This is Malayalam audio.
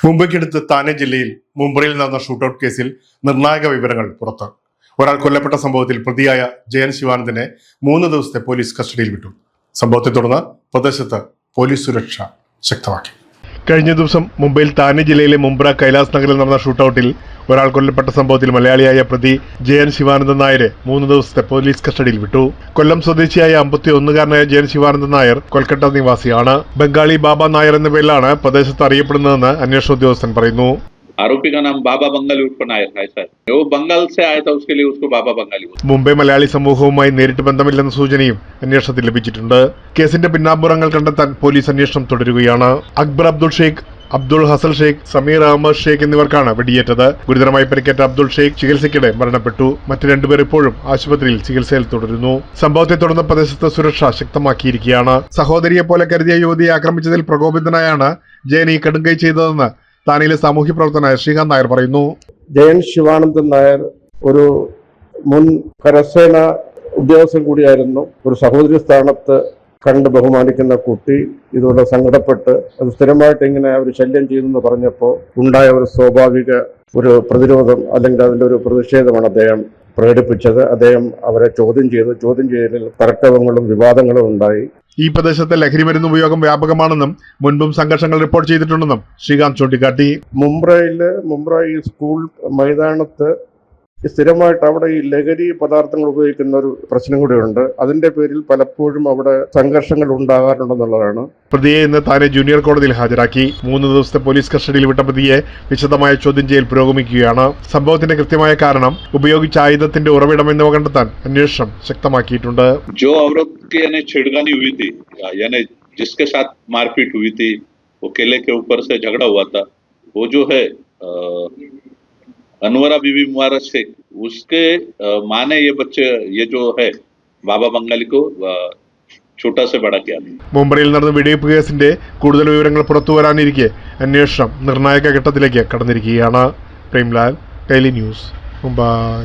മുംബൈക്കടുത്ത് താനെ ജില്ലയിൽ മുംബൈയിൽ നടന്ന ഷൂട്ടൌട്ട് കേസിൽ നിർണായക വിവരങ്ങൾ പുറത്ത്. ഒരാൾ കൊല്ലപ്പെട്ട സംഭവത്തിൽ പ്രതിയായ ജയൻ ശിവാനന്ദനെ 3 ദിവസത്തെ പോലീസ് കസ്റ്റഡിയിൽ വിട്ടു. സംഭവത്തെ തുടർന്ന് പ്രദേശത്ത് പോലീസ് സുരക്ഷ ശക്തമാക്കി. കഴിഞ്ഞ ദിവസം മുംബൈയിൽ താനെ ജില്ലയിലെ മുംബ്ര കൈലാസ് നഗറിൽ നടന്ന ഷൂട്ടൌട്ടിൽ ഒരാൾ കൊല്ലപ്പെട്ട സംഭവത്തിൽ മലയാളിയായ പ്രതി ജയൻ ശിവാനന്ദൻ നായരെ 3 ദിവസത്തെ പോലീസ് കസ്റ്റഡിയിൽ വിട്ടു. കൊല്ലം സ്വദേശിയായ 51-കാരനായ ജയൻ ശിവാനന്ദൻ നായർ കൊൽക്കത്ത നിവാസിയാണ്. ബംഗാളി ബാബ നായർ എന്ന പേരിലാണ് പ്രദേശത്ത് അറിയപ്പെടുന്നതെന്ന് അന്വേഷണ ഉദ്യോഗസ്ഥൻ പറയുന്നു. आरोपी का नाम बाबा बंगाली उर्फ नायर है सर। वो बंगाल से आया था, उसके लिए उसको बाबा बंगाली. മുംബൈ മലയാളി സമൂഹവുമായി നേരിട്ട് ബന്ധമില്ലെന്ന സൂചനയും അന്വേഷണത്തിൽ ലഭിച്ചിട്ടുണ്ട്. കേസിന്റെ പിന്നാമ്പുറങ്ങൾ കണ്ടെത്താൻ പോലീസ് അന്വേഷണം തുടരുകയാണ്. അക്ബർ അബ്ദുൾ ഷെയ്ഖ്, അബ്ദുൾ ഹസൽ ഷെയ്ഖ്, സമീർ അഹമ്മദ് ഷെയ്ഖ് എന്നിവർക്കാണ് വെടിയേറ്റത്. ഗുരുതരമായി പരിക്കേറ്റ അബ്ദുൾ ഷെയ്ഖ് ചികിത്സയ്ക്കിടെ മരണപ്പെട്ടു. മറ്റ് 2 പേർ ഇപ്പോഴും ആശുപത്രിയിൽ ചികിത്സയിൽ തുടരുന്നു. സംഭവത്തെ തുടർന്ന് പ്രദേശത്ത് സുരക്ഷ ശക്തമാക്കിയിരിക്കുകയാണ്. സഹോദരിയെ പോലെ കരുതിയ യുവതിയെ ആക്രമിച്ചതിൽ പ്രകോപിതനായാണ് ജയൻ ഈ കടുങ്കൈ ചെയ്തതെന്ന് താനയിലെ സാമൂഹ്യ പ്രവർത്തകനായ ശ്രീകാന്ത് നായർ പറയുന്നു. ജയൻ ശിവാനന്ദൻ നായർ ഒരു മുൻ കരസേന ഉദ്യോഗസ്ഥൻ കൂടിയായിരുന്നു. ഒരു സഹോദരി സ്ഥാനത്ത് കണ്ട് ബഹുമാനിക്കുന്ന കുട്ടി ഇതുകൊണ്ട് സങ്കടപ്പെട്ട് അത് സ്ഥിരമായിട്ട് ഇങ്ങനെ അവർ ശല്യം ചെയ്യുന്നെന്ന് പറഞ്ഞപ്പോൾ ഉണ്ടായ ഒരു സ്വാഭാവിക ഒരു പ്രതിരോധം അല്ലെങ്കിൽ അതിൻ്റെ ഒരു പ്രതിഷേധമാണ് അദ്ദേഹം പ്രകടിപ്പിച്ചത്. അദ്ദേഹം അവരെ ചോദ്യം ചെയ്തതിൽ തർക്കങ്ങളും വിവാദങ്ങളും ഉണ്ടായി. ഈ പ്രദേശത്തെ ലഹരി മരുന്ന് ഉപയോഗം വ്യാപകമാണെന്നും മുൻപും സംഘർഷങ്ങൾ റിപ്പോർട്ട് ചെയ്തിട്ടുണ്ടെന്നും ശ്രീകാന്ത് ചൂണ്ടിക്കാട്ടി. മുംബ്ര സ്കൂൾ മൈതാനത്ത് സ്ഥിരമായിട്ട് അവിടെ ഈ ലഹരി പദാർത്ഥങ്ങൾ ഉപയോഗിക്കുന്ന ഒരു പ്രശ്നം കൂടിയുണ്ട്. അതിന്റെ പേരിൽ പലപ്പോഴും അവിടെ സംഘർഷങ്ങൾ ഉണ്ടാകാറുണ്ടെന്നുള്ളതാണ്. പ്രതിയെ ഇന്ന് താനെ ജൂനിയർ കോടതിയിൽ ഹാജരാക്കി. 3 ദിവസത്തെ പോലീസ് കസ്റ്റഡിയിൽ വിട്ട പ്രതിയെ വിശദമായ ചോദ്യം ചെയ്യൽ പുരോഗമിക്കുകയാണ്. സംഭവത്തിന്റെ കൃത്യമായ കാരണം, ഉപയോഗിച്ച ആയുധത്തിന്റെ ഉറവിടം എന്നിവ കണ്ടെത്താൻ അന്വേഷണം ശക്തമാക്കിയിട്ടുണ്ട്. जो औरत की यानी छेड़खानी हुई थी, यानी जिसके साथ मारपीट हुई थी, वो केले के ऊपर से झगड़ा हुआ था, वो जो है अनवरा बीबी मुबारक शेख, उसके माँ ने ये जो है बाबा बंगाली को छोटा से बड़ा किया. മുംബൈയിൽ നടന്ന വെടിവെപ്പ് കേസിന്റെ കൂടുതൽ വിവരങ്ങൾ പുറത്തുവരാനിരിക്കെ അന്വേഷണം നിർണായക ഘട്ടത്തിലേക്ക് കടന്നിരിക്കുകയാണ്. പ്രേംലാൽ, കൈലി ന്യൂസ്, മുംബൈ.